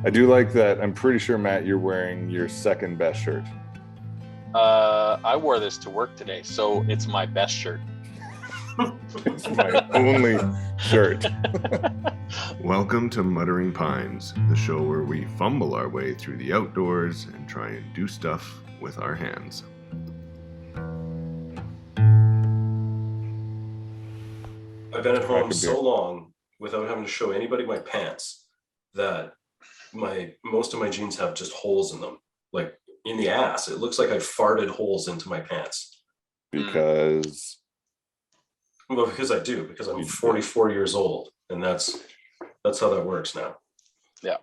I do like that. I'm pretty sure, Matt, you're wearing your second best shirt. I wore this to work today, so it's my best shirt. It's my only shirt. Welcome to Muttering Pines, the show where we fumble our way through the outdoors and try and do stuff with our hands. I've been at home so long without having to show anybody my pants that most of my jeans have just holes in them, like in the ass. It looks like I farted holes into my pants. Because I do, because I'm 44 years old, and that's how that works now. Yeah.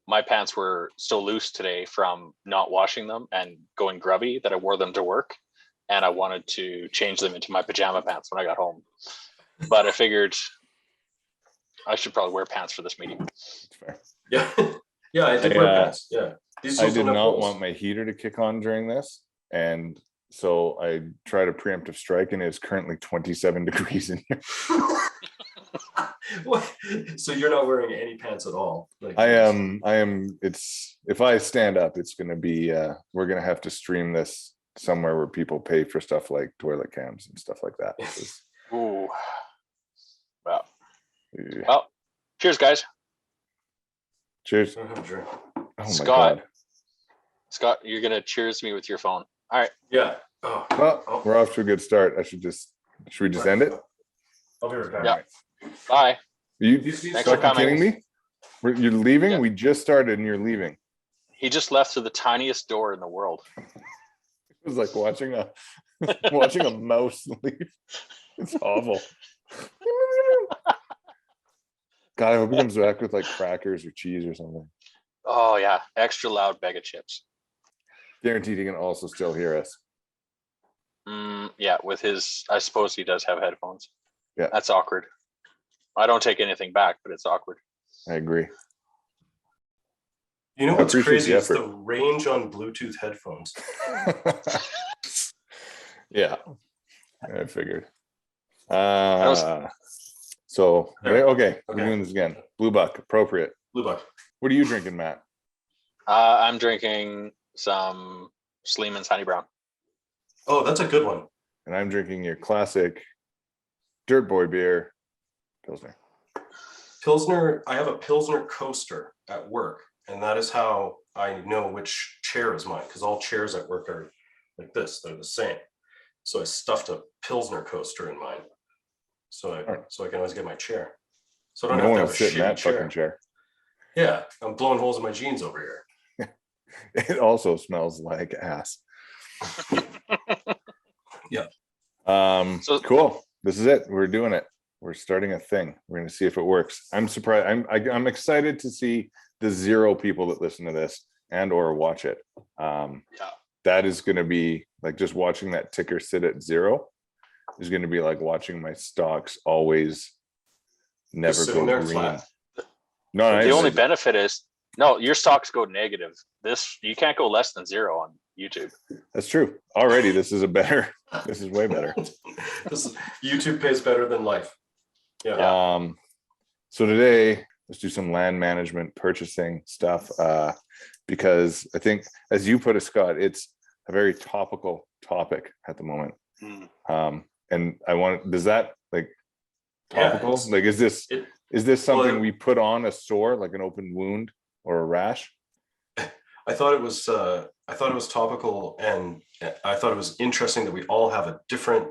My pants were so loose today from not washing them and going grubby that I wore them to work, and I wanted to change them into my pajama pants when I got home. But I figured I should probably wear pants for this meeting. That's fair. Yeah. Yeah, I did wear pants. Yeah. I did not want my heater to kick on during this, and so I tried a preemptive strike, and it's currently 27 degrees in here. So you're not wearing any pants at all? I am. It's, if I stand up, it's going to be, we're going to have to stream this somewhere where people pay for stuff like toilet cams and stuff like that. Ooh. Well. Yeah. Well, cheers, guys. Cheers. Oh my Scott. God. Scott, you're going to cheers me with your phone. All right. Yeah. Well, we're off to a good start. Should we just end it? I'll be right back. Yeah. Bye. You Thanks for coming. kidding me? You're leaving? Yeah. We just started and you're leaving. He just left through the tiniest door in the world. It was like watching a mouse leave. It's awful. God, I hope he comes back with like crackers or cheese or something. Oh yeah, extra loud bag of chips. Guaranteed he can also still hear us. Yeah, with his, I suppose he does have headphones. Yeah. That's awkward. I don't take anything back, but it's awkward. I agree. You know what's crazy is the range on Bluetooth headphones. Yeah, I figured. So, okay, we're doing this again. Blue Buck, appropriate. Blue Buck. What are you drinking, Matt? I'm drinking some Sleeman's Honey Brown. Oh, that's a good one. And I'm drinking your classic Dirt Boy beer, Pilsner. Pilsner, I have a Pilsner coaster at work, and that is how I know which chair is mine, because all chairs at work are like this. They're the same. So I stuffed a Pilsner coaster in mine. So I can always get my chair. So I don't have to sit in that fucking chair. Yeah, I'm blowing holes in my jeans over here. It also smells like ass. Yeah. So cool. This is it. We're doing it. We're starting a thing. We're going to see if it works. I'm surprised. I'm excited to see the 0 people that listen to this and or watch it. That is going to be like, just watching that ticker sit at 0 is going to be like watching my stocks always never go green. Flat. No, the only benefit is your stocks go negative. You can't go less than 0 on YouTube. That's true. Already, this is way better. YouTube pays better than life. Yeah. So today, let's do some land management purchasing stuff, because I think, as you put it, Scott, it's a very topical topic at the moment. And does that like topical? Like, is this something we put on a sore, like an open wound or a rash? I thought it was topical, and I thought it was interesting that we all have a different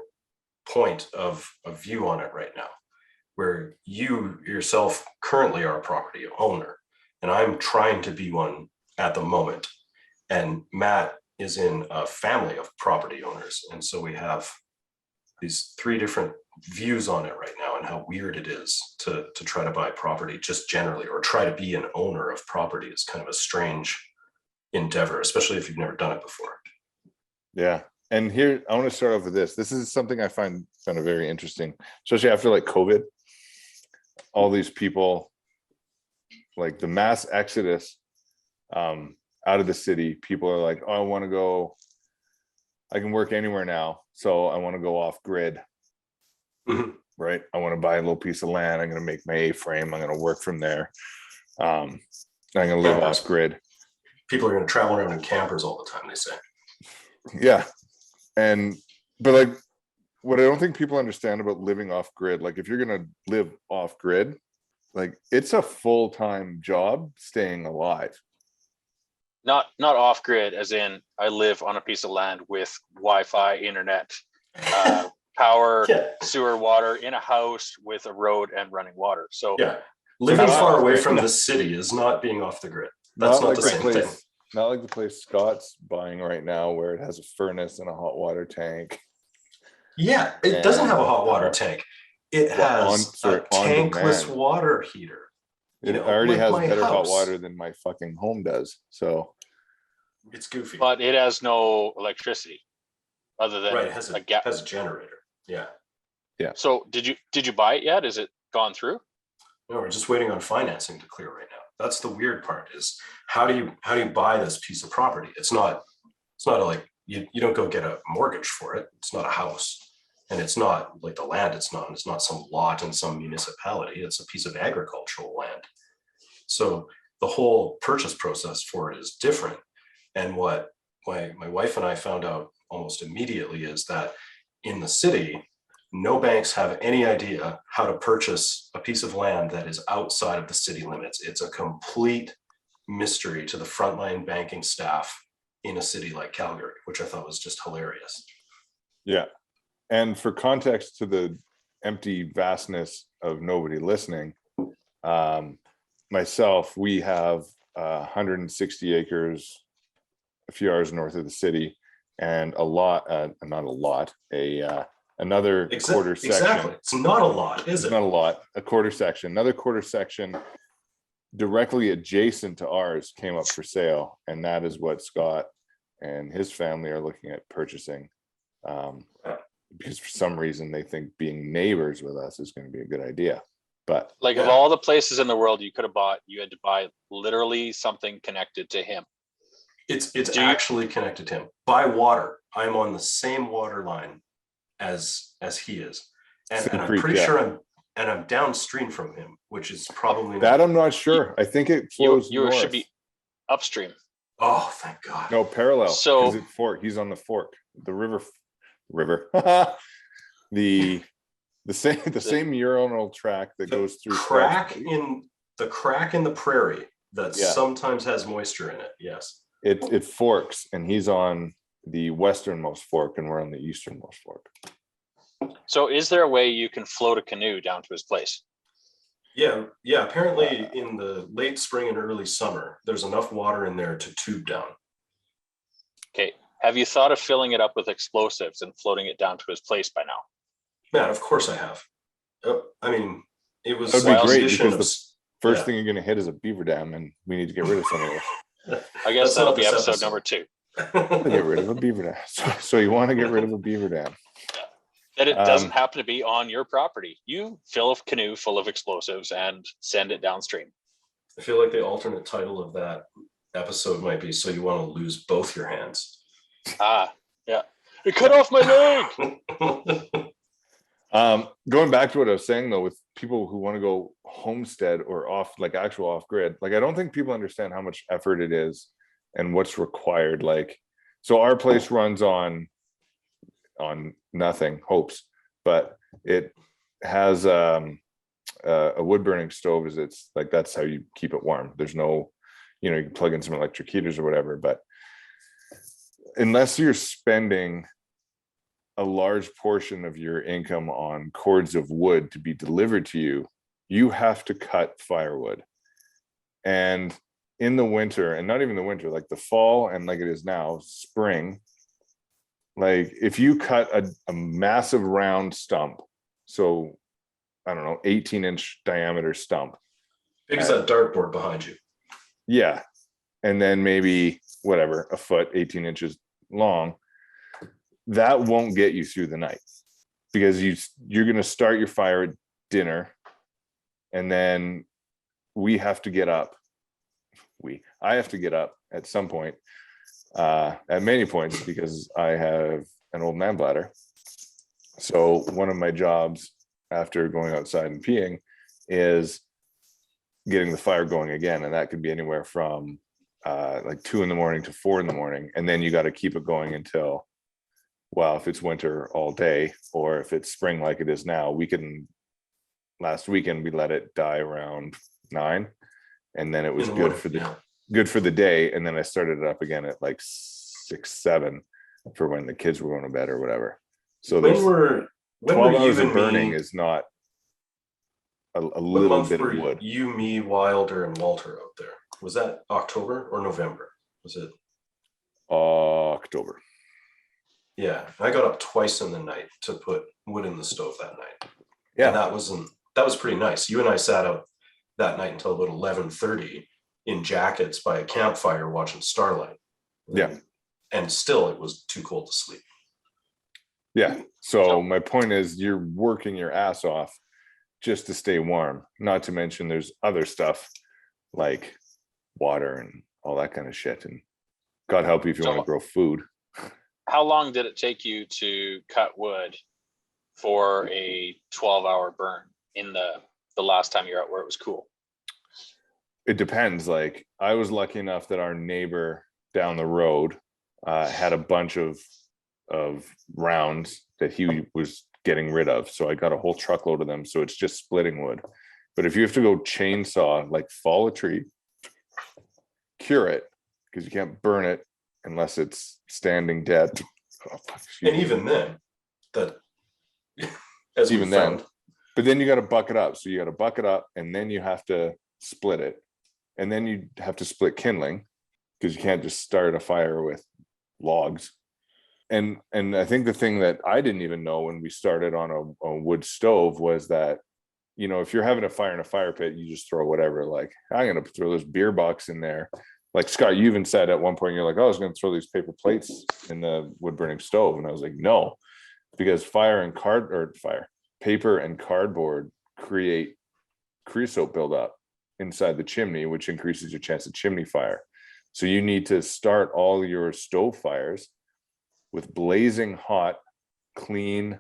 point of view on it right now, where you yourself currently are a property owner, and I'm trying to be one at the moment, and Matt is in a family of property owners, and so we have these 3 different views on it right now, and how weird it is to try to buy property just generally, or try to be an owner of property is kind of a strange endeavor, especially if you've never done it before. Yeah. And here, I want to start off with this. This is something I find kind of very interesting, especially after like COVID. All these people, like the mass exodus out of the city, people are like, oh, I can work anywhere now. So I want to go off grid. Right. I want to buy a little piece of land. I'm going to make my A-frame. I'm going to work from there. I'm going to live off grid. People are going to travel around in campers all the time, they say. Yeah. But like, what I don't think people understand about living off grid, like if you're going to live off grid, like it's a full-time job staying alive. Not off grid, as in I live on a piece of land with Wi-Fi, internet, power, sewer, water, in a house with a road and running water. So yeah, living far away from the city is not being off the grid. That's not the same thing. Not like the place Scott's buying right now, where it has a furnace and a hot water tank. Yeah, it doesn't have a hot water tank. It has a tankless water heater. It already has better hot water than my fucking home does. So it's goofy. But it has no electricity other than it has a generator. Yeah. Yeah. So did you buy it yet? Is it gone through? No, we're just waiting on financing to clear right now. That's the weird part, is how do you buy this piece of property? It's not like you don't go get a mortgage for it. It's not a house. And it's not like the land it's not some lot in some municipality. It's a piece of agricultural land. So the whole purchase process for it is different. And what my wife and I found out almost immediately is that in the city, no banks have any idea how to purchase a piece of land that is outside of the city limits. It's a complete mystery to the frontline banking staff in a city like Calgary, which I thought was just hilarious. Yeah. And for context to the empty vastness of nobody listening, myself, we have 160 acres, a few hours north of the city, and another quarter section. Exactly. It's not a lot, is it? It's not a lot. A quarter section, another quarter section directly adjacent to ours came up for sale. And that is what Scott and his family are looking at purchasing. Because for some reason they think being neighbors with us is going to be a good idea. But like of all the places in the world you could have bought, you had to buy literally something connected to him. It's actually connected to him by water. I'm on the same water line as he is, and I'm pretty sure I'm downstream from him, which is probably that I'm not sure. I think it flows you north. Should be upstream. Oh, thank God. No, parallel. So it fork. He's on the fork. The river. the same neuronal track that goes through crack in the prairie that sometimes has moisture in it. Yes. It forks, and he's on the westernmost fork, and we're on the easternmost fork. So is there a way you can float a canoe down to his place? Yeah. Apparently in the late spring and early summer, there's enough water in there to tube down. Okay. Have you thought of filling it up with explosives and floating it down to his place by now? Man, of course I have. I mean, it was... That would be great, because the first thing you're going to hit is a beaver dam, and we need to get rid of some of those. I guess that'll be episode number 2. Get rid of a beaver dam. So you want to get rid of a beaver dam. That it doesn't happen to be on your property. You fill a canoe full of explosives and send it downstream. I feel like the alternate title of that episode might be "So You Want to Lose Both Your Hands." Yeah. It cut off my leg. Going back to what I was saying though, with people who want to go homestead or off, like actual off grid, like I don't think people understand how much effort it is and what's required. Like, so our place runs on nothing, hopes, but it has a wood burning stove. Is it's like, that's how you keep it warm. There's no, you can plug in some electric heaters or whatever, but unless you're spending a large portion of your income on cords of wood to be delivered to you, you have to cut firewood. And in the winter, and not even the winter, like the fall and like it is now, spring, like if you cut a massive round stump, so I don't know, 18-inch diameter stump. Big as that dartboard behind you. Yeah. And then maybe whatever, a foot, 18 inches long, that won't get you through the night, because you're going to start your fire at dinner, and then I have to get up at some point, at many points, because I have an old man bladder. So one of my jobs after going outside and peeing is getting the fire going again. And that could be anywhere from like 2 a.m. to 4 a.m. And then you got to keep it going until, well, if it's winter all day, or if it's spring like it is now, last weekend we let it die around 9, and then it was good for the day. And then I started it up again at like 6, 7 for when the kids were going to bed or whatever. So when 12 hours of burning is not a little bit of wood. You, me, Wilder, and Walter out there? Was that October or November? Was it October? Yeah, I got up twice in the night to put wood in the stove that night. Yeah, and that was pretty nice. You and I sat out that night until about 11:30 in jackets by a campfire watching starlight. Yeah, and still it was too cold to sleep. Yeah. So my point is, you're working your ass off just to stay warm. Not to mention there's other stuff like water and all that kind of shit. And God help you if you want to grow food. How long did it take you to cut wood for a 12-hour burn in the last time you're out where it was cool? It depends. Like, I was lucky enough that our neighbor down the road had a bunch of rounds that he was getting rid of. So I got a whole truckload of them. So it's just splitting wood. But if you have to go chainsaw, like fall a tree, cure it, because you can't burn it unless it's standing dead. And even then, but then you got to buck it up. So you got to buck it up, and then you have to split it, and then you have to split kindling, because you can't just start a fire with logs. And I think the thing that I didn't even know when we started on a wood stove was that, you know, if you're having a fire in a fire pit, you just throw whatever. Like, I'm going to throw this beer box in there. Like, Scott, you even said at one point, you're like, oh, I was going to throw these paper plates in the wood burning stove. And I was like, no, because paper and cardboard create creosote buildup inside the chimney, which increases your chance of chimney fire. So you need to start all your stove fires with blazing hot, clean.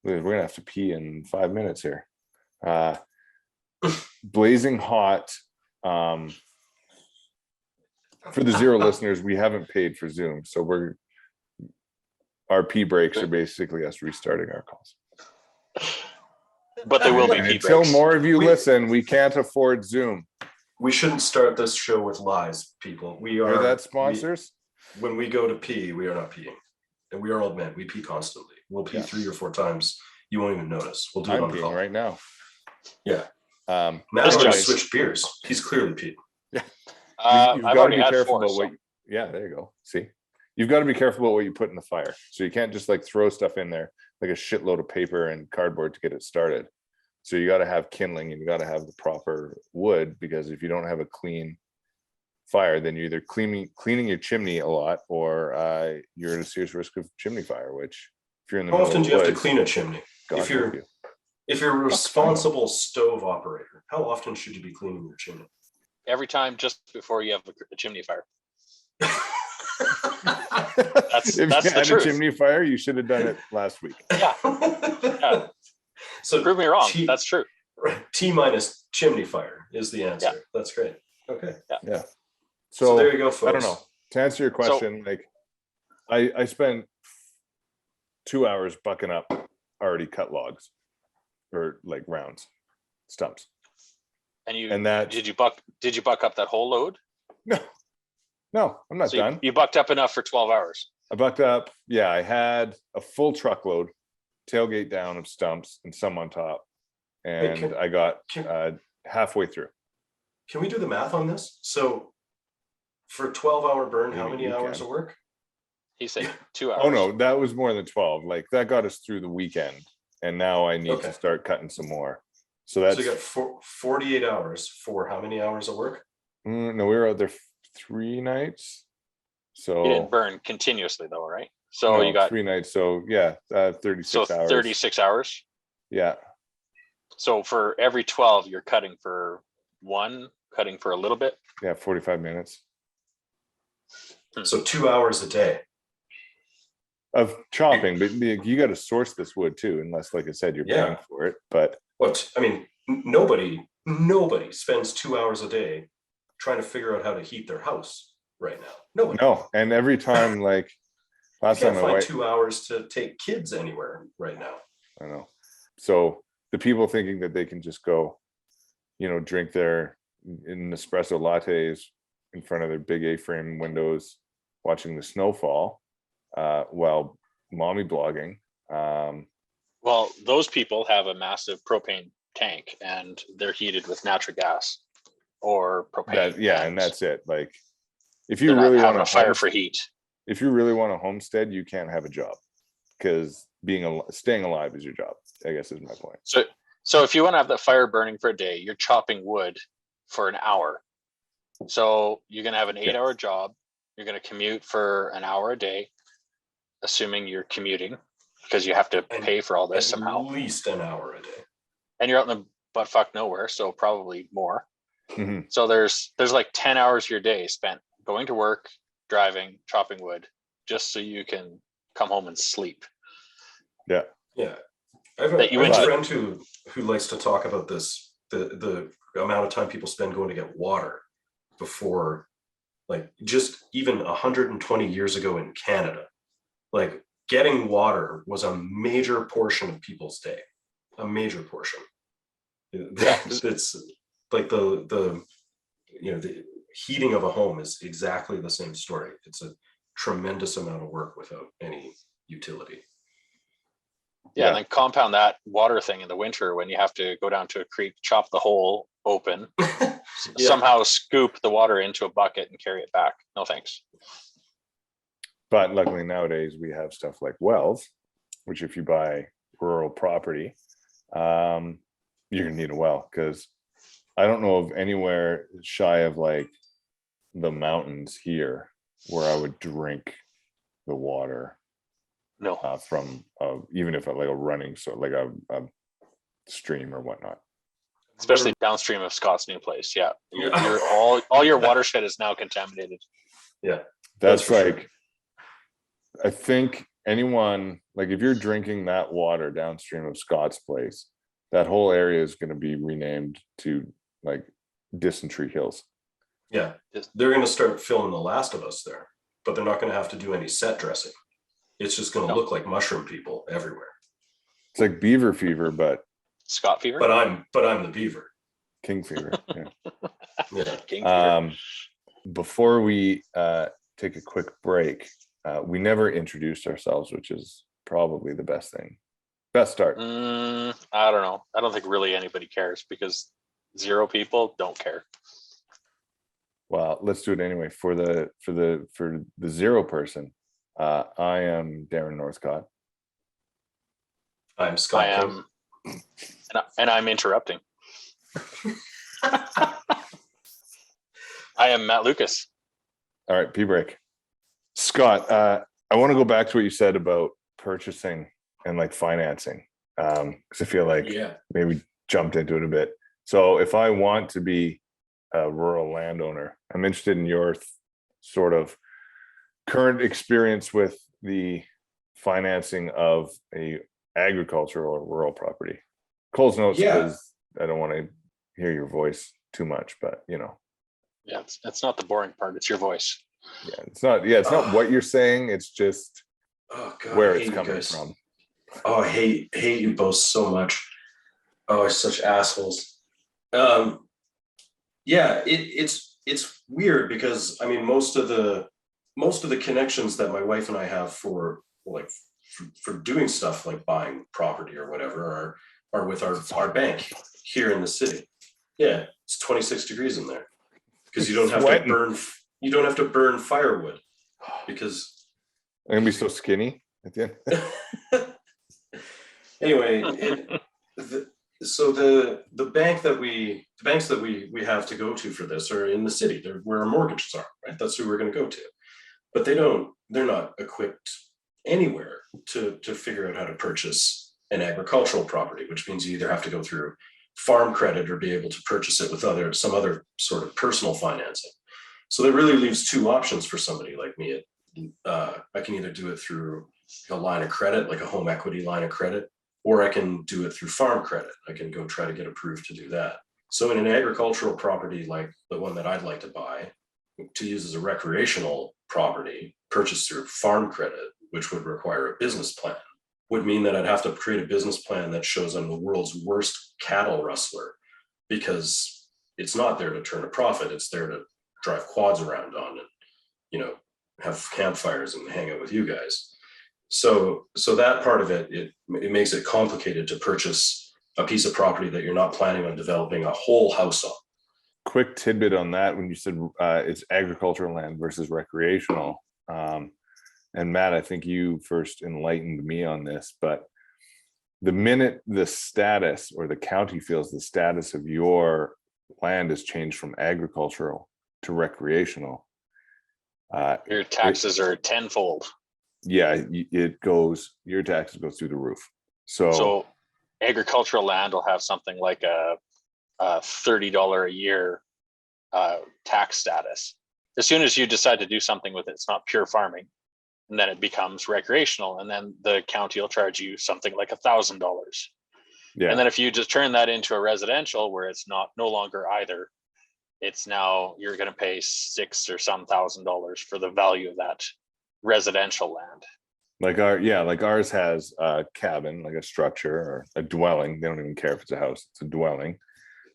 We're going to have to pee in 5 minutes here. Blazing hot. For the zero listeners, we haven't paid for Zoom, so our pee breaks are basically us restarting our calls. But there will be pee breaks. Until more of you listen, we can't afford Zoom. We shouldn't start this show with lies, people. We are. Hear that, sponsors? When we go to pee, we are not peeing. And we are old men. We pee constantly. We'll pee 3 or 4 times. You won't even notice. We'll do it on the call right now. Yeah. Matt just switched beers. He's clearly peed. Yeah. I've already had 4. Yeah, there you go. See, you've got to be careful about what you put in the fire. So you can't just like throw stuff in there, like a shitload of paper and cardboard to get it started. So you got to have kindling and you got to have the proper wood, because if you don't have a clean fire, then you're either cleaning your chimney a lot, or you're at a serious risk of chimney fire. Which, if you're in the how often do you have to clean a chimney? God if you're a responsible stove operator, how often should you be cleaning your chimney? Every time, just before you have a chimney fire. That's the truth. A chimney fire, you should have done it last week. Yeah. So prove me wrong. That's true. T minus chimney fire is the answer. Yeah. That's great. Okay. Yeah. So there you go, folks. I don't know. To answer your question, I spent 2 hours bucking up already cut logs, or like rounds, stumps. And did you buck up that whole load? No, I'm not done. You bucked up enough for 12 hours. I bucked up. Yeah, I had a full truckload, tailgate down of stumps and some on top. And I got halfway through. Can we do the math on this? So for a 12-hour burn, how many hours of work? He said 2 hours. Oh, no, that was more than 12. Like, that got us through the weekend. And now I need to start cutting some more. So you got 48 hours for how many hours of work? No, we were out there 3 nights. So you didn't burn continuously though, right? So you got 3 nights. So yeah, 36 hours. 36 hours. Yeah. So for every 12, you're cutting for a little bit. Yeah, 45 minutes. So 2 hours a day of chopping, but you got to source this wood too, unless, like I said, you're paying for it. But nobody nobody spends 2 hours a day trying to figure out how to heat their house right now. Nobody. No, and every time, like You last can't time my find wife, 2 hours to take kids anywhere right now. I know. So the people thinking that they can just go, drink their espresso lattes in front of their big A-frame windows, watching the snowfall, while mommy blogging. Well, those people have a massive propane tank and they're heated with natural gas or propane. And that's it. Like, if they're you not really having want a fire for heat. if you really want a homestead, you can't have a job, because staying alive is your job, I guess, is my point. So if you want to have that fire burning for a day, you're chopping wood for an hour. So you're going to have an 8-hour job. You're going to commute for an hour a day, assuming you're commuting, because you have to pay for all this somehow. At least an hour a day. And you're out in the buttfuck nowhere, so probably more. Mm-hmm. So there's like 10 hours of your day spent going to work, driving, chopping wood, just so you can come home and sleep. Yeah. I have a friend who likes to talk about this, the amount of time people spend going to get water before, like, just even 120 years ago in Canada, like, getting water was a major portion of people's day, a major portion. It's like the heating of a home is exactly the same story. It's a tremendous amount of work without any utility. Yeah, and then compound that water thing in the winter when you have to go down to a creek, chop the hole open, somehow scoop the water into a bucket and carry it back. No thanks. But luckily nowadays we have stuff like wells, which if you buy rural property, you're gonna need a well, because I don't know of anywhere shy of like the mountains here where I would drink the water. No. From even if like a running, so like a stream or whatnot. Especially downstream of Scott's new place. Yeah. All your watershed is now contaminated. Yeah. That's like, sure. I think anyone, like, if you're drinking that water downstream of Scott's place, that whole area is going to be renamed to like Dysentery Hills. Yeah. They're going to start filming The Last of Us there, but they're not going to have to do any set dressing. It's just going to look like mushroom people everywhere. It's like beaver fever, but Scott fever. But I'm the beaver. King fever. Yeah. Yeah. King fever. Before we take a quick break, we never introduced ourselves, which is probably the best thing. Best start. I don't know. I don't think really anybody cares, because 0 people don't care. Well, let's do it anyway. For the 0 person. I am Darren Northcott. I'm Scott. I am, and I'm interrupting. I am Matt Lucas. All right, P break. Scott, I want to go back to what you said about purchasing and like financing, because I feel like maybe we jumped into it a bit. So if I want to be a rural landowner, I'm interested in your sort of current experience with the financing of a agricultural or rural property. Cole's notes, because I don't want to hear your voice too much, but Yeah, it's not the boring part, it's your voice. It's not what you're saying, it's just where it's coming from. I hate you both so much. Oh, such assholes. It's weird, because I mean most of the connections that my wife and I have for doing stuff like buying property or whatever are with our bank here in the city. Yeah, it's 26 degrees in there, because you don't have to burn firewood, because I'm gonna be so skinny at the end. Anyway, so the banks that we have to go to for this are in the city. They're where our mortgages are, right? That's who we're going to go to. But they're not equipped anywhere to figure out how to purchase an agricultural property, which means you either have to go through farm credit or be able to purchase it with some other sort of personal financing. So that really leaves 2 options for somebody like me. I can either do it through a line of credit, like a home equity line of credit, or I can do it through farm credit. I can go try to get approved to do that. So in an agricultural property like the one that I'd like to buy, to use as a recreational property purchased through farm credit, which would require a business plan, would mean that I'd have to create a business plan that shows I'm the world's worst cattle rustler, because it's not there to turn a profit. It's there to drive quads around on and, you know, have campfires and hang out with you guys. So that part of it makes it complicated to purchase a piece of property that you're not planning on developing a whole house on. Quick tidbit on that, when you said it's agricultural land versus recreational, and Matt, I think you first enlightened me on this, but the minute the status or the county feels the status of your land has changed from agricultural to recreational, your taxes are tenfold. Yeah, your taxes go through the roof. So agricultural land will have something like a $30 a year tax status. As soon as you decide to do something with it, it's not pure farming, and then it becomes recreational, and then the county will charge you something like $1,000. Yeah. And then if you just turn that into a residential where it's no longer either, it's now you're going to pay $6,000 or some $1,000 for the value of that residential land. Like ours has a cabin, like a structure or a dwelling. They don't even care if it's a house, it's a dwelling.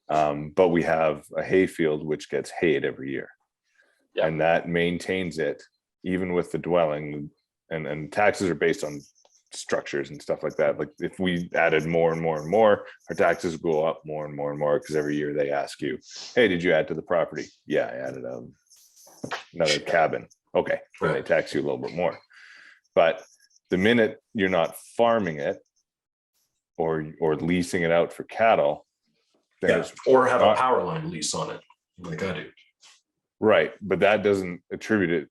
But we have a hay field which gets hayed every year. Yeah. And that maintains it even with the dwelling, and taxes are based on structures and stuff like that. Like if we added more and more and more, our taxes go up more and more and more, because every year they ask you, hey, did you add to the property? Yeah, I added another cabin. Okay, and they tax you a little bit more. But the minute you're not farming it or leasing it out for cattle, or have a power line lease on it like I do. Right, but that doesn't attribute it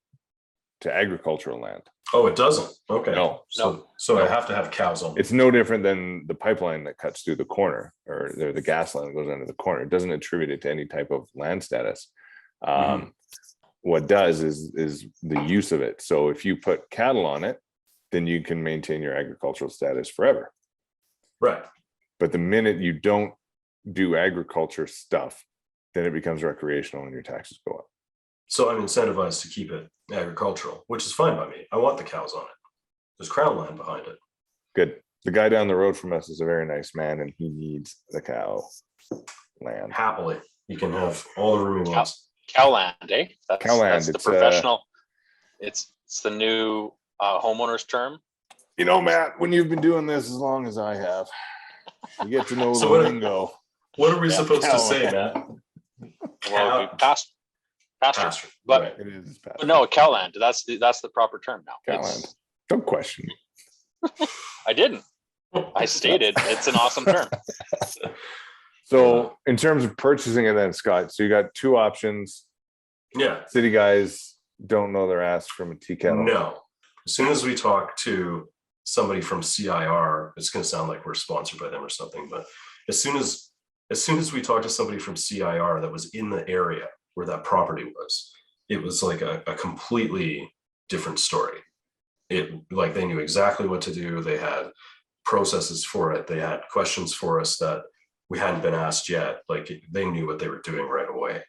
to agricultural land. Oh, it doesn't? Okay. No. So I have to have cows on it. It's no different than the pipeline that cuts through the corner, or the gas line that goes under the corner. It doesn't attribute it to any type of land status. What does is the use of it. So if you put cattle on it, then you can maintain your agricultural status forever. Right. But the minute you don't do agriculture stuff, then it becomes recreational and your taxes go up. So I'm incentivized to keep it agricultural, which is fine by me. I want the cows on it. There's crown land behind it. Good. The guy down the road from us is a very nice man, and he needs the cow land. Happily, you can have all the room he wants. Cow land, eh? That's the It's professional. It's the new homeowner's term. You know, Matt, when you've been doing this as long as I have, you get to know the lingo. What are we supposed to say, Matt? Well, it'd be pasture. But right. It is pasture. But no, cow land. That's the proper term now. Cow land. Don't question me. I didn't. I stated it's an awesome term. So in terms of purchasing it then, Scott, so you got two options. Yeah. City guys don't know their ass from a tea kettle. No. As soon as we talk to somebody from CIR, it's going to sound like we're sponsored by them or something, but as soon as we talk to somebody from CIR that was in the area where that property was, it was like a completely different story. It like they knew exactly what to do. They had processes for it. They had questions for us that we hadn't been asked yet. Like they knew what they were doing right away.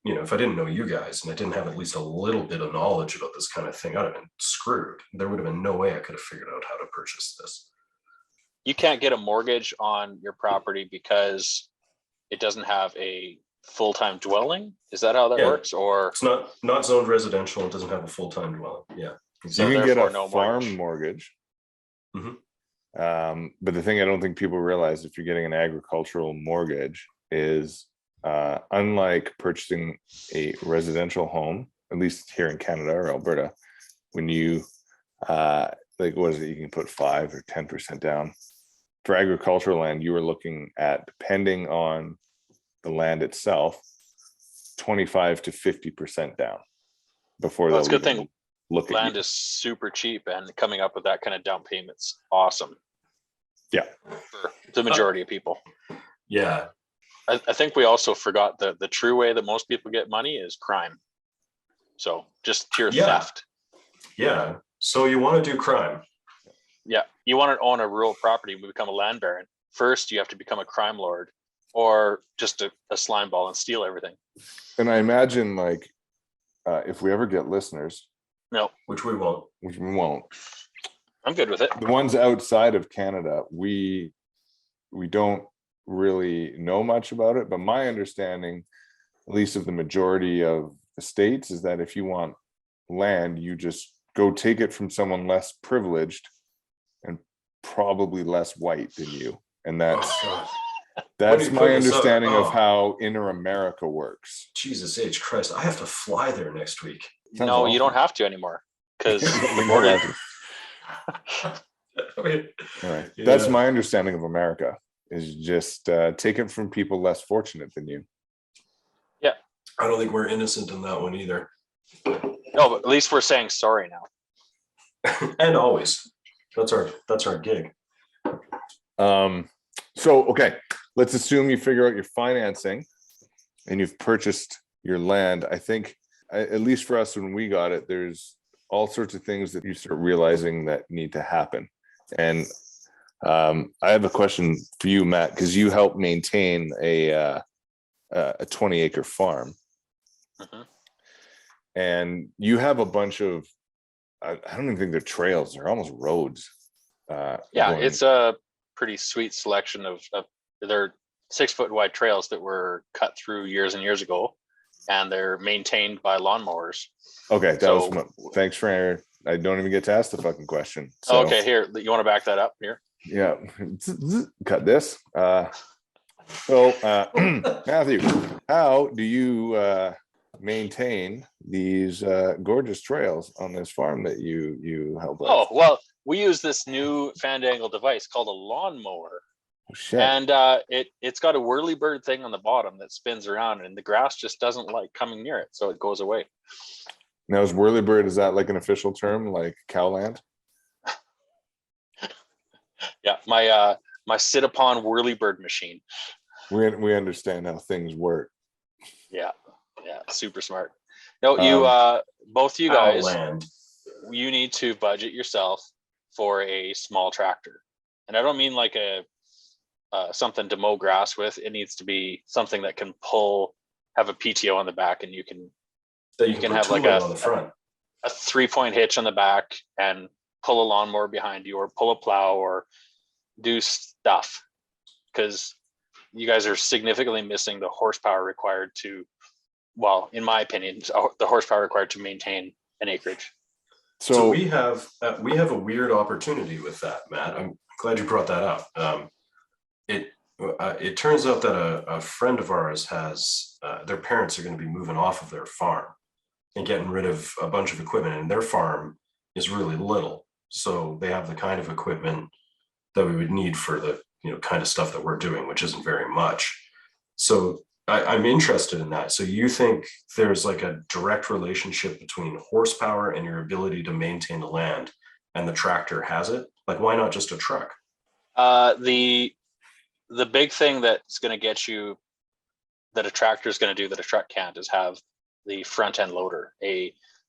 You know, if I didn't know you guys and I didn't have at least a little bit of knowledge about this kind of thing, I'd have been screwed. There would have been no way I could have figured out how to purchase this. You can't get a mortgage on your property because it doesn't have a full-time dwelling. Is that how that works? Or it's not zoned residential. It doesn't have a full-time dwelling. Yeah. So you can get a farm mortgage. Mm-hmm. But the thing I don't think people realize, if you're getting an agricultural mortgage, is unlike purchasing a residential home, at least here in Canada or Alberta, when you like what is it, you can put 5 or 10% down. For agricultural land, you are looking at, depending on the land itself, 25 to 50% down before that's a good thing. Look, land is super cheap, and coming up with that kind of down payment's awesome. Yeah, for the majority of people. Yeah, I think we also forgot the true way that most people get money is crime. So just pure theft. Yeah. So you want to do crime? Yeah, you want to own a rural property and become a land baron. First, you have to become a crime lord, or just a slime ball and steal everything. And I imagine, like, if we ever get listeners, No, which we won't. I'm good with it. The ones outside of Canada, we don't really know much about it, but my understanding, at least of the majority of the states, is that if you want land, you just go take it from someone less privileged and probably less white than you. And that's my understanding of how inner America works. Jesus H. Christ, I have to fly there next week. Sounds awful. You don't have to anymore, because the border. Anyway, that's my understanding of America, is just take it from people less fortunate than you. Yeah. I don't think we're innocent in that one either. No, but at least we're saying sorry now. And always. That's our gig. So, okay, let's assume you figure out your financing and you've purchased your land. I think, at least for us, when we got it, there's all sorts of things that you start realizing that need to happen. And I have a question for you, Matt, because you help maintain a 20-acre farm. Mm-hmm. And you have a bunch of, I don't even think they're trails, they're almost roads. It's a pretty sweet selection of they're 6-foot wide trails that were cut through years and years ago, and they're maintained by lawnmowers. Okay, thanks for, I don't even get to ask the fucking question. So, okay, here, you want to back that up here? Yeah, cut this. Matthew, how do you maintain these gorgeous trails on this farm that you help with? Oh, well, we use this new Fandangle device called a lawnmower. Oh, shit. And it's got a whirlybird thing on the bottom that spins around, and the grass just doesn't like coming near it, so it goes away. Now, is whirlybird, is that like an official term, like cowland? Yeah, my sit upon whirlybird machine. We understand how things work. Yeah, super smart. No, you both you guys, you need to budget yourself for a small tractor, and I don't mean like a something to mow grass with. It needs to be something that can have a PTO on the back, and you can have like on the front, a 3-point hitch on the back, and pull a lawnmower behind you, or pull a plow, or do stuff, because you guys are significantly missing the horsepower required to, well, in my opinion, the horsepower required to maintain an acreage. So we have a weird opportunity with that, Matt. I'm glad you brought that up. It turns out that a friend of ours has their parents are going to be moving off of their farm and getting rid of a bunch of equipment, and their farm is really little, so they have the kind of equipment that we would need for the kind of stuff that we're doing, which isn't very much. So I'm interested in that. So you think there's like a direct relationship between horsepower and your ability to maintain the land, and the tractor has it? Like, why not just a truck? The big thing that's going to get you, that a tractor is going to do that a truck can't, is have the front end loader,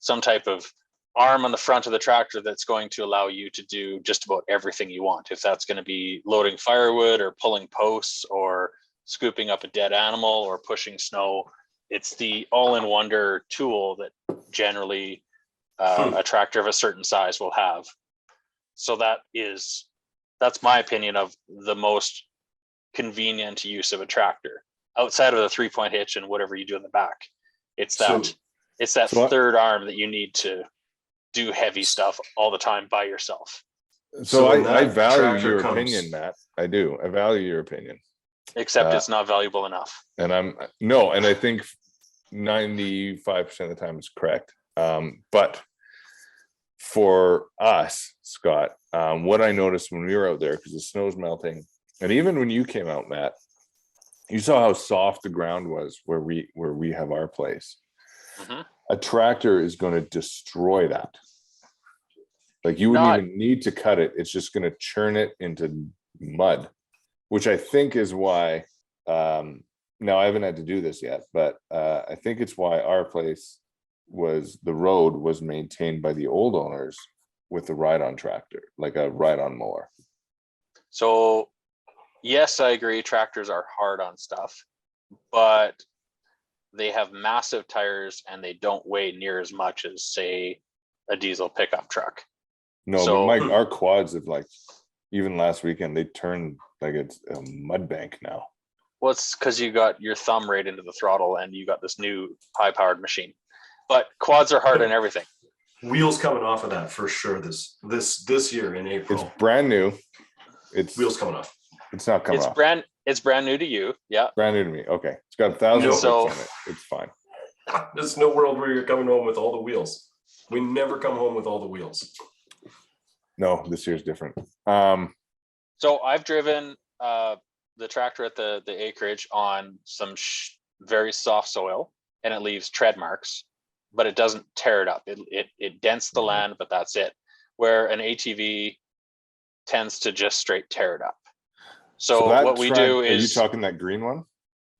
some type of arm on the front of the tractor that's going to allow you to do just about everything you want. If that's going to be loading firewood, or pulling posts, or scooping up a dead animal, or pushing snow, it's the all-in-wonder tool that generally a tractor of a certain size will have. So that's my opinion of the most convenient use of a tractor, outside of the 3-point hitch and whatever you do in the back. It's that third arm that you need to do heavy stuff all the time by yourself. So I value your opinion, Matt. I do. I value your opinion. Except it's not valuable enough. And I think 95% of the time it's correct. But for us, Scott, what I noticed when we were out there, because the snow's melting, and even when you came out, Matt, you saw how soft the ground was where we have our place. Mm-hmm. A tractor is going to destroy that. Like, you wouldn't even need to cut it. It's just going to churn it into mud, which I think is why, now I haven't had to do this yet, but I think it's why our place the road was maintained by the old owners with the ride-on tractor, like a ride-on mower. So Yes, I agree. Tractors are hard on stuff, but they have massive tires and they don't weigh near as much as, say, a diesel pickup truck. No, but So- Mike, our quads have like, even last weekend, they turned like it's a mud bank now. Well, it's because you got your thumb right into the throttle and you got this new high-powered machine. But quads are hard on everything. Wheels coming off of that for sure. This year in April. It's brand new. It's Wheels coming off. It's not coming off. It's brand new to you. Yeah. Brand new to me. Okay. It's got 1,000 No. clicks on it. It's fine. There's no world where you're coming home with all the wheels. We never come home with all the wheels. No, this year's different. So I've driven the tractor at the acreage on some very soft soil, and it leaves tread marks, but it doesn't tear it up. It dents the land, but that's it. Where an ATV tends to just straight tear it up. So what we do is, are you talking that green one?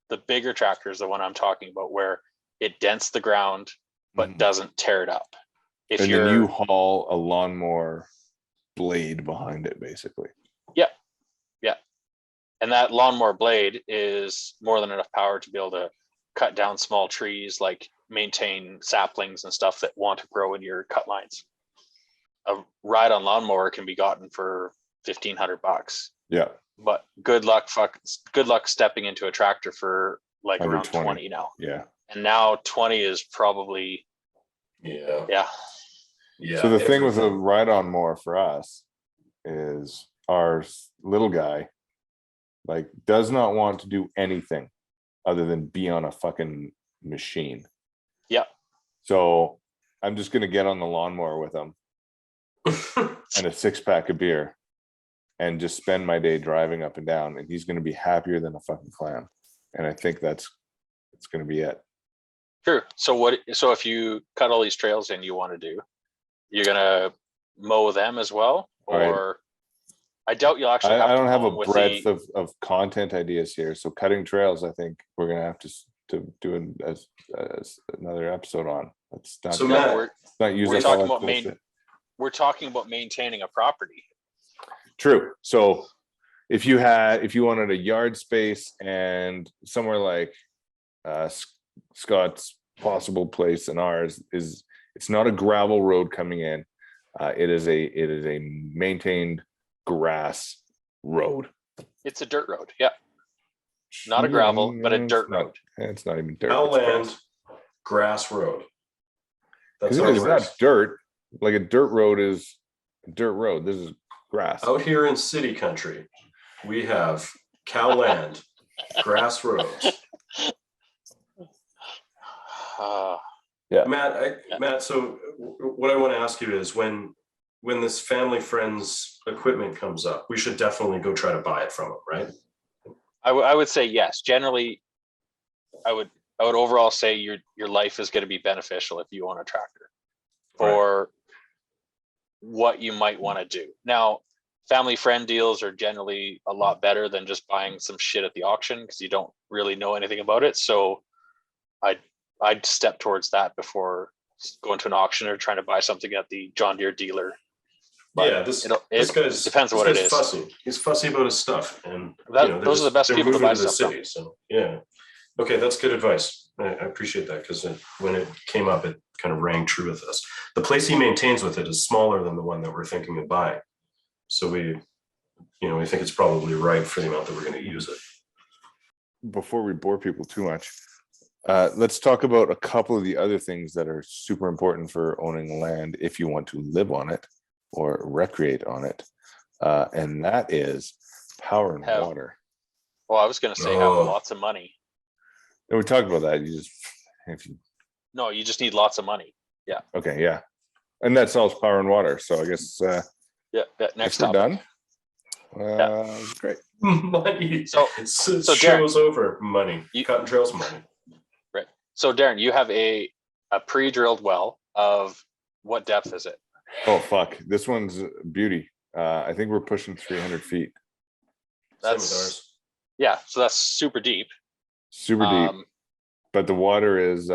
The bigger tractor is the one I'm talking about, where it dents the ground but doesn't tear it up. And then you haul a lawnmower blade behind it, basically. Yeah. And that lawnmower blade is more than enough power to be able to cut down small trees, like maintain saplings and stuff that want to grow in your cut lines. A ride on lawnmower can be gotten for $1,500. Yeah. But good luck stepping into a tractor for like around 20 now. Yeah. And now 20 is probably Yeah. So the thing with a ride-on mower for us is our little guy like does not want to do anything other than be on a fucking machine. Yeah. So I'm just gonna get on the lawnmower with him and a 6-pack of beer and just spend my day driving up and down, and he's gonna be happier than a fucking clam. And I think it's gonna be it. Sure. So if you cut all these trails in you want to do, you're gonna mow them as well, or Right. I doubt you'll actually. I don't have a breadth of content ideas here, so cutting trails, I think we're gonna have to do as another episode on. That's not. So Matt, Matt, not use we're up talking all that about bullshit. We're talking about maintaining a property. True. So if you wanted a yard space and somewhere like Scott's possible place and ours is, it's not a gravel road coming in. It is a maintained grass road. It's a dirt road. Yeah. Not a gravel, but a dirt road. It's not even dirt. Outland grass road. Because it's not dirt. Like a dirt road is a dirt road. This is grass. Out here in city country, we have cow land, grass roads. Yeah. Matt, so what I want to ask you is when this family friends equipment comes up, we should definitely go try to buy it from them, right? I would say yes. Generally, I would overall say your life is going to be beneficial if you own a tractor for what you might want to do. Now, family friend deals are generally a lot better than just buying some shit at the auction because you don't really know anything about it. So I'd step towards that before going to an auction or trying to buy something at the John Deere dealer. But this guy's depends on what it is. Fussy. He's fussy about his stuff, and those are the best people to buy stuff from. City, so yeah, okay, that's good advice. I appreciate that because when it came up, it kind of rang true with us. The place he maintains with it is smaller than the one that we're thinking of buying, so we think it's probably right for the amount that we're going to use it. Before we bore people too much, let's talk about a couple of the other things that are super important for owning land if you want to live on it or recreate on it, and that is power and water. Well, I was going to say have lots of money. And we talked about that. No, you just need lots of money. Yeah. Okay. Yeah, and that solves power and water. So I guess next we're done. Great. Money. So show's over. Money. Cutting trails money. Right. So Darren, you have a pre-drilled well of what depth is it? Oh fuck! This one's beauty. I think we're pushing 300 feet. That's so that's super deep. Super deep. But the water is,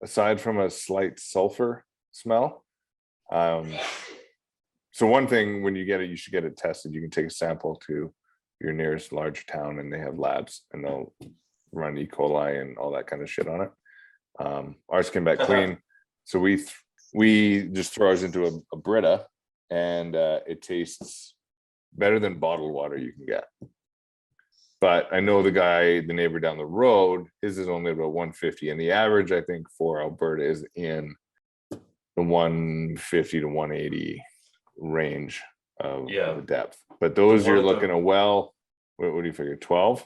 aside from a slight sulfur smell. So one thing, when you get it, you should get it tested. You can take a sample to your nearest large town, and they have labs, and they'll run E. coli and all that kind of shit on it. Ours came back clean, so we just throw ours into a Brita, and it tastes better than bottled water you can get. But I know the neighbor down the road, his is only about 150, and the average I think for Alberta is in the 150 to 180 range of the depth. But those you're looking at well, what do you figure? 12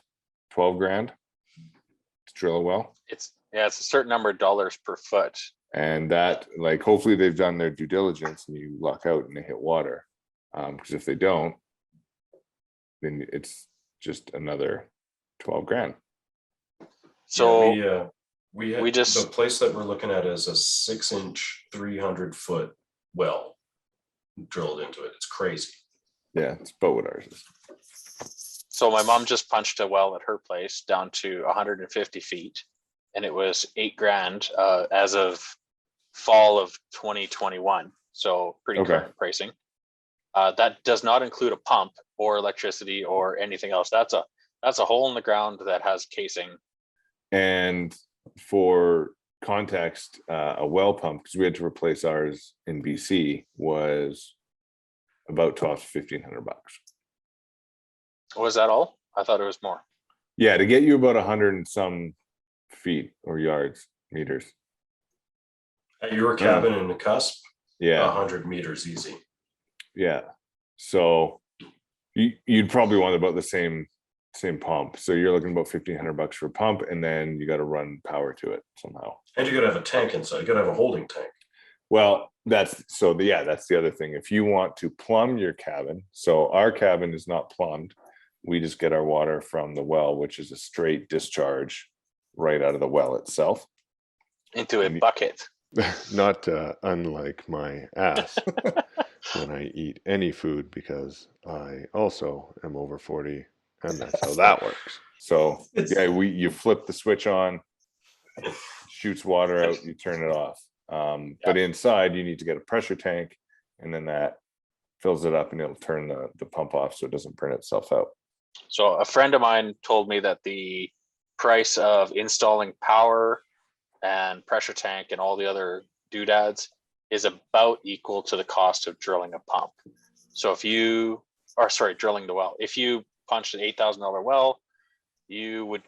grand to drill a well? It's a certain number of dollars per foot. And that, like, hopefully they've done their due diligence and you luck out and they hit water. Because if they don't, then it's just another 12 grand. So we just, the place that we're looking at is a 6-inch, 300-foot well drilled into it. It's crazy. Yeah, it's about what ours is. So my mom just punched a well at her place down to 150 feet, and it was $8,000 as of fall of 2021. So pretty current pricing. That does not include a pump or electricity or anything else. That's a hole in the ground that has casing. And for context, a well pump, because we had to replace ours in BC, was about $1,200 to $1,500. Was that all? I thought it was more. Yeah, to get you about 100 and some feet or meters. At your cabin in the cusp, yeah, 100 meters easy. Yeah, so you'd probably want about the same pump. So you're looking about $1,500 for a pump, and then you got to run power to it somehow. And you got to have a tank inside. You got to have a holding tank. Well, that's the other thing. If you want to plumb your cabin, so our cabin is not plumbed. We just get our water from the well, which is a straight discharge right out of the well itself. Into a bucket. Not unlike my ass when I eat any food, because I also am over 40, and that's how that works. So yeah, you flip the switch on, shoots water out, you turn it off. But inside you need to get a pressure tank, and then that fills it up and it'll turn the pump off so it doesn't burn itself out. So a friend of mine told me that the price of installing power and pressure tank and all the other doodads is about equal to the cost of drilling a pump. So drilling the well. If you punched an $8,000 well, you would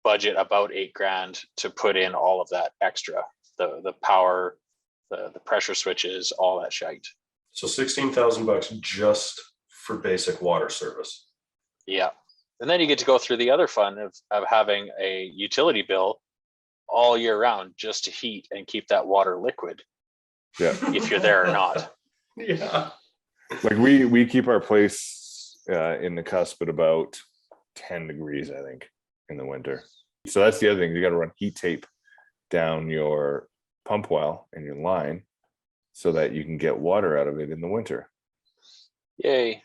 budget about $8,000 to put in all of that extra, the power, the pressure switches, all that shite. So $16,000 just for basic water service. Yeah. And then you get to go through the other fun of having a utility bill all year round just to heat and keep that water liquid. Yeah. If you're there or not. Yeah. Like we keep our place in the cusp at about 10 degrees, I think, in the winter. So that's the other thing. You got to run heat tape down your pump well and your line so that you can get water out of it in the winter. Yay.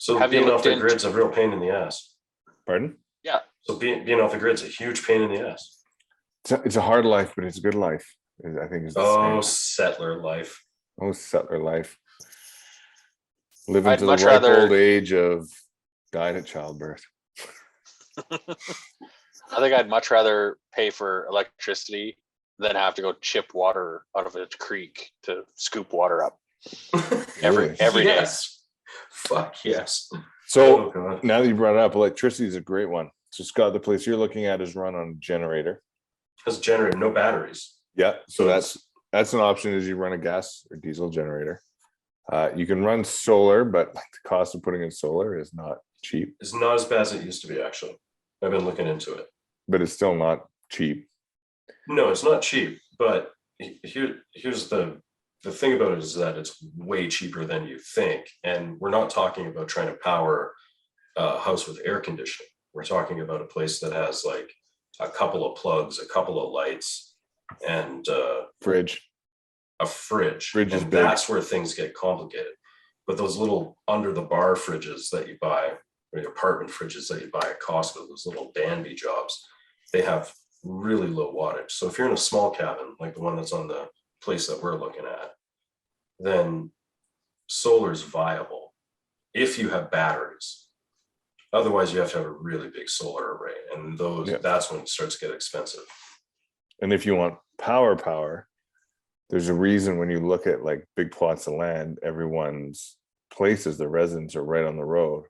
So being off the grid's a real pain in the ass. Pardon? Yeah. So being off the grid's a huge pain in the ass. It's a hard life, but it's a good life. I think. Settler life. Oh, settler life. Living I'd to the ripe old age of died at childbirth. I think I'd much rather pay for electricity than have to go chip water out of a creek to scoop water up every day. Yes. Fuck yes. So now that you brought it up, electricity is a great one. So Scott, the place you're looking at is run on a generator. Has a generator, no batteries. Yeah, so that's an option, is you run a gas or diesel generator. You can run solar, but the cost of putting in solar is not cheap. It's not as bad as it used to be, actually. I've been looking into it. But it's still not cheap. No, it's not cheap. But here's the thing about it is that it's way cheaper than you think. And we're not talking about trying to power a house with air conditioning. We're talking about a place that has like a couple of plugs, a couple of lights, and fridge. A fridge. Fridge is and big. That's where things get complicated. But those little under the bar fridges that you buy, or the apartment fridges that you buy at Costco, those little Danby jobs, they have really low wattage. So if you're in a small cabin, like the one that's on the place that we're looking at, then solar is viable if you have batteries. Otherwise, you have to have a really big solar array, and Yeah. that's when it starts to get expensive. And if you want power, there's a reason when you look at like big plots of land, everyone's places, the residents are right on the road.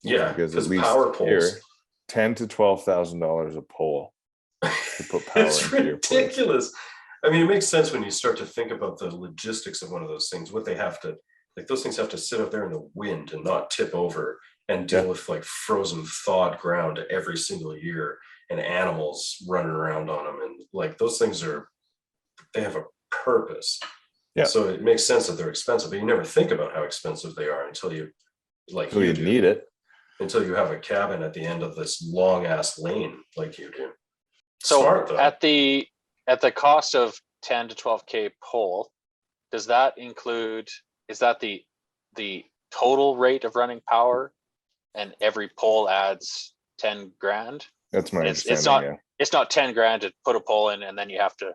Yeah, because at because least power poles. here, $10,000 to $12,000 a pole to put power It's into your place. ridiculous. I mean, it makes sense when you start to think about the logistics of one of those things. What they have to, like, those things have to sit out there in the wind and not tip over, and deal with like frozen, thawed ground every single year, and animals running around on them, and like those things they have a purpose. Yeah. So it makes sense that they're expensive, but you never think about how expensive they are until you, like, So you do, need it. until you have a cabin at the end of this long ass lane, like you do. So Smart, though. at the cost of 10 to 12K pole, does that include, is that the total rate of running power, and every pole adds 10 grand? That's my It's understanding. not it's not 10 grand to put a pole in, and then you have to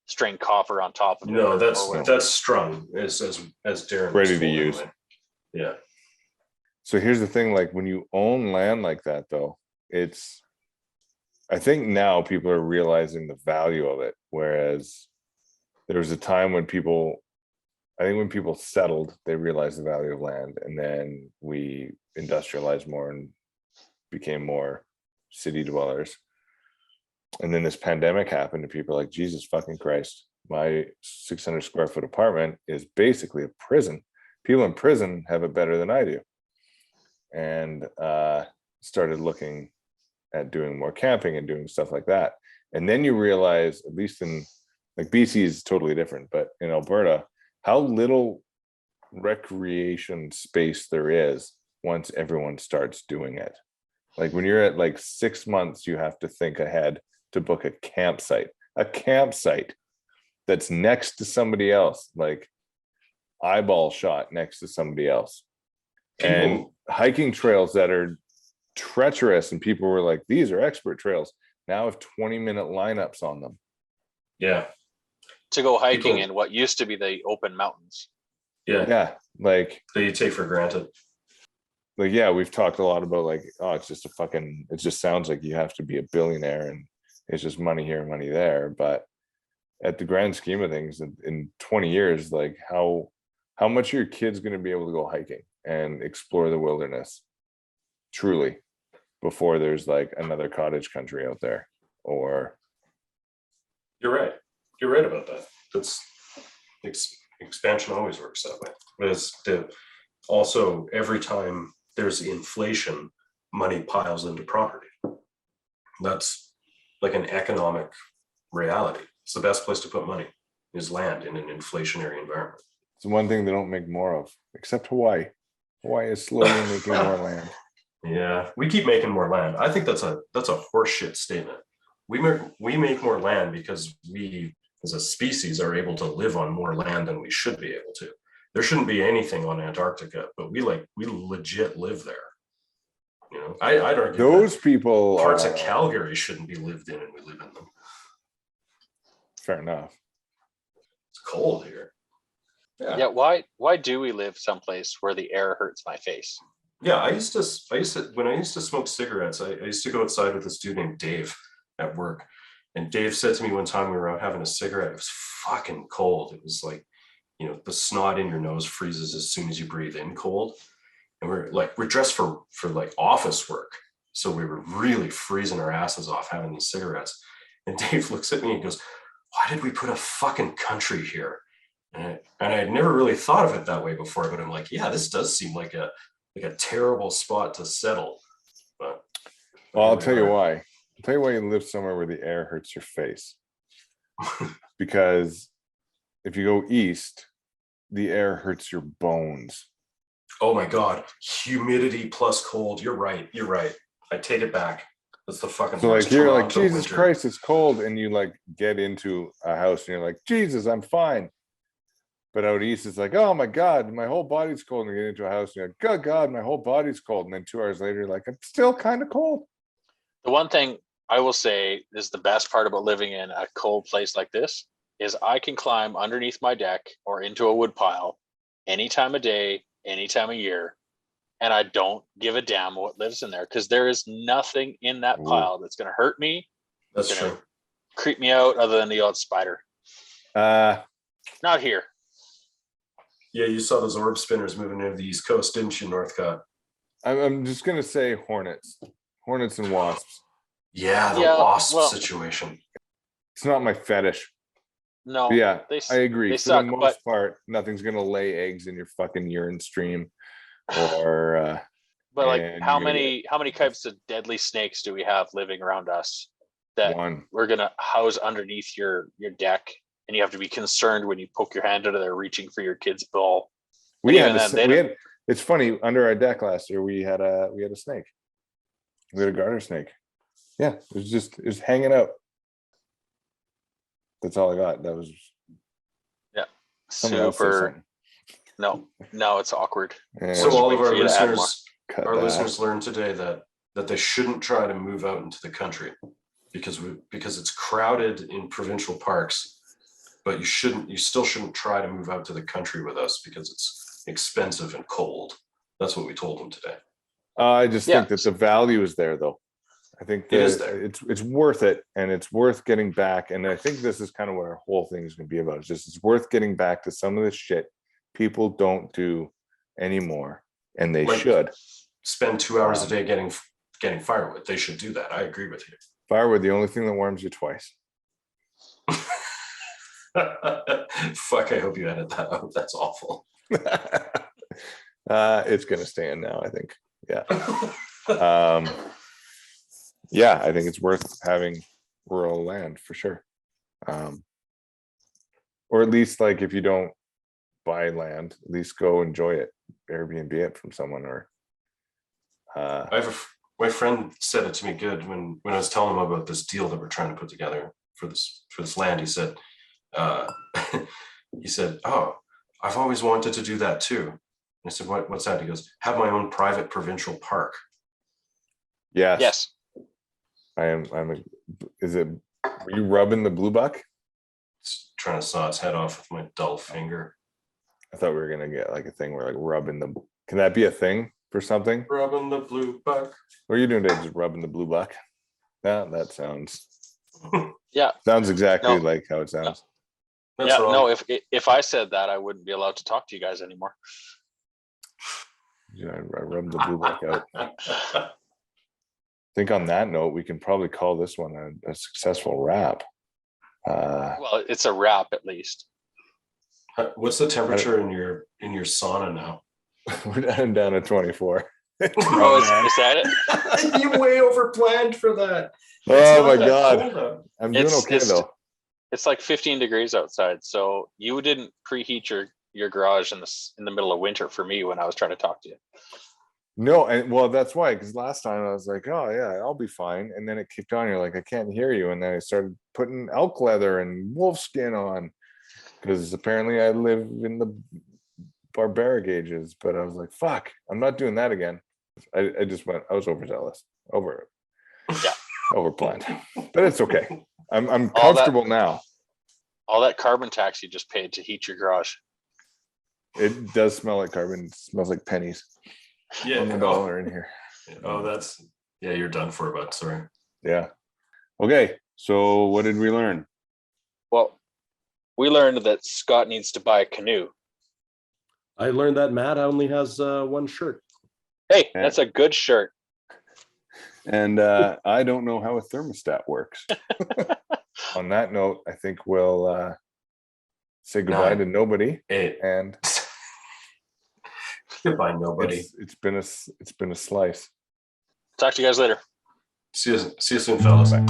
string copper on top of it. No, or that's strung as Darren Ready was to told use. anyway. Yeah. So here's the thing, like when you own land like that though, I think now people are realizing the value of it. Whereas there was a time when I think when people settled, they realized the value of land, and then we industrialized more and became more city dwellers. And then this pandemic happened, and people are like, Jesus fucking Christ, my 600 square foot apartment is basically a prison. People in prison have it better than I do. And started looking at doing more camping and doing stuff like that. And then you realize, at least in like BC is totally different, but in Alberta, how little recreation space there is once everyone starts doing it. Like when you're at like 6 months, you have to think ahead to book a campsite that's next to somebody else, like eyeball shot next to somebody else. And hiking trails that are treacherous, and people were like, these are expert trails, now have 20-minute lineups on them. Yeah. To go hiking in what used to be the open mountains. Yeah, like that you take for granted. Like, yeah, we've talked a lot about like, oh, it just sounds like you have to be a billionaire and it's just money here, money there. But at the grand scheme of things, in 20 years, like how much are your kids going to be able to go hiking and explore the wilderness truly before there's like another cottage country out there? Or you're right about that. That's expansion always works that way. But also every time there's inflation, money piles into property. That's like an economic reality. It's the best place to put money is land in an inflationary environment. It's one thing they don't make more of, except Hawaii. Hawaii is slowly making more land. Yeah, we keep making more land. I think that's a horseshit statement. We make more land because we, as a species, are able to live on more land than we should be able to. There shouldn't be anything on Antarctica, but we legit live there. You know, I'd argue those people parts of Calgary shouldn't be lived in, and we live in them. Fair enough. It's cold here. Yeah. Why do we live someplace where the air hurts my face? Yeah, I used to when I used to smoke cigarettes, I used to go outside with this dude named Dave at work. And Dave said to me one time, we were out having a cigarette. It was fucking cold. It was like, you know, the snot in your nose freezes as soon as you breathe in cold. And we're dressed for like office work. So we were really freezing our asses off having these cigarettes. And Dave looks at me and goes, why did we put a fucking country here? And I had never really thought of it that way before, but I'm like, yeah, this does seem like a terrible spot to settle. But well, I'll tell you why. I'll tell you why you live somewhere where the air hurts your face. Because if you go east, the air hurts your bones. Oh my God. Humidity plus cold. You're right. I take it back. That's the fucking so like you're like, Jesus winter. Christ, it's cold. And you like get into a house and you're like, Jesus, I'm fine. But out east, it's like, oh my God, my whole body's cold. And you get into a house and you're like, good God, my whole body's cold. And then 2 hours later, you're like, I'm still kind of cold. The one thing I will say is the best part about living in a cold place like this is I can climb underneath my deck or into a wood pile any time of day, any time of year, and I don't give a damn what lives in there because there is nothing in that pile that's going to hurt me. That's true. Creep me out other than the odd spider. Not here. Yeah, you saw those orb spinners moving into the East Coast, didn't you, Northcott? I'm just gonna say hornets and wasps. Yeah, the wasp situation. It's not my fetish. No. Yeah, I agree. For suck, the most part, nothing's gonna lay eggs in your fucking urine stream, or. But like, how many types of deadly snakes do we have living around us that we're gonna house underneath your deck, and you have to be concerned when you poke your hand under there reaching for your kid's ball? It's funny, under our deck last year we had a snake. We had a garter snake. Yeah, it was hanging out. That's all I got. That was super. No, it's awkward. Yeah. So all of our listeners learned today that they shouldn't try to move out into the country because it's crowded in provincial parks, but you still shouldn't try to move out to the country with us because it's expensive and cold. That's what we told them today. I just think that the value is there, though. I think it is there. It's worth it, and it's worth getting back. And I think this is kind of what our whole thing is going to be about. It's worth getting back to some of the shit people don't do anymore, and they should spend 2 hours a day getting firewood. They should do that. I agree with you. Firewood, the only thing that warms you twice. Fuck, I hope you edit that out. That's awful. It's gonna stay in now, I think. Yeah. Yeah, I think it's worth having rural land for sure. Or at least, like, if you don't buy land, at least go enjoy it, Airbnb it from someone. Or my friend said it to me good when I was telling him about this deal that we're trying to put together for this land. He said, "Oh, I've always wanted to do that too." And I said, "What's that?" He goes, "Have my own private provincial park." Yes. Were you rubbing the blue buck? Trying to saw its head off with my dull finger. I thought we were gonna get like a thing where like rubbing the. Can that be a thing for something? Rubbing the blue buck. What are you doing today? Just rubbing the blue buck? Yeah, that sounds. Yeah. Sounds exactly like how it sounds. No. If I said that, I wouldn't be allowed to talk to you guys anymore. Yeah, I rubbed the blue buck out. I think on that note, we can probably call this one a successful wrap. Well, it's a wrap at least. What's the temperature in your sauna now? We're down to 24. Is that it? You way overplanned for that. Oh my god! I'm doing okay though. It's like 15 degrees outside, so you didn't preheat your garage in the middle of winter for me when I was trying to talk to you. No, and well, that's why, because last time I was like, oh yeah, I'll be fine, and then it kicked on. You're like, I can't hear you, and then I started putting elk leather and wolf skin on, because apparently I live in the barbaric ages. But I was like, fuck, I'm not doing that again. I was overzealous, overplanned, but it's okay. I'm comfortable now. All that carbon tax you just paid to heat your garage. It does smell like carbon. It smells like pennies. Yeah, $1 in here. Oh, you're done for, bud. Sorry. Yeah. Okay. So what did we learn? Well, we learned that Scott needs to buy a canoe. I learned that Matt only has one shirt. Hey, that's a good shirt. And I don't know how a thermostat works. On that note, I think we'll say goodbye to nobody. And goodbye, nobody. It's been a slice. Talk to you guys later. See you soon, fellas. Bye.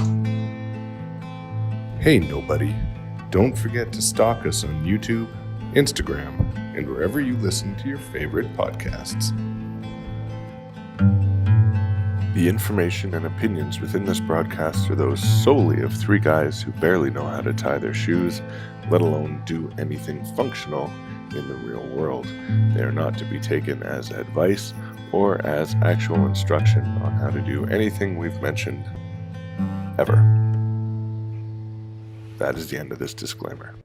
Hey, nobody. Don't forget to stalk us on YouTube, Instagram, and wherever you listen to your favorite podcasts. The information and opinions within this broadcast are those solely of three guys who barely know how to tie their shoes, let alone do anything functional in the real world. They are not to be taken as advice or as actual instruction on how to do anything we've mentioned ever. That is the end of this disclaimer.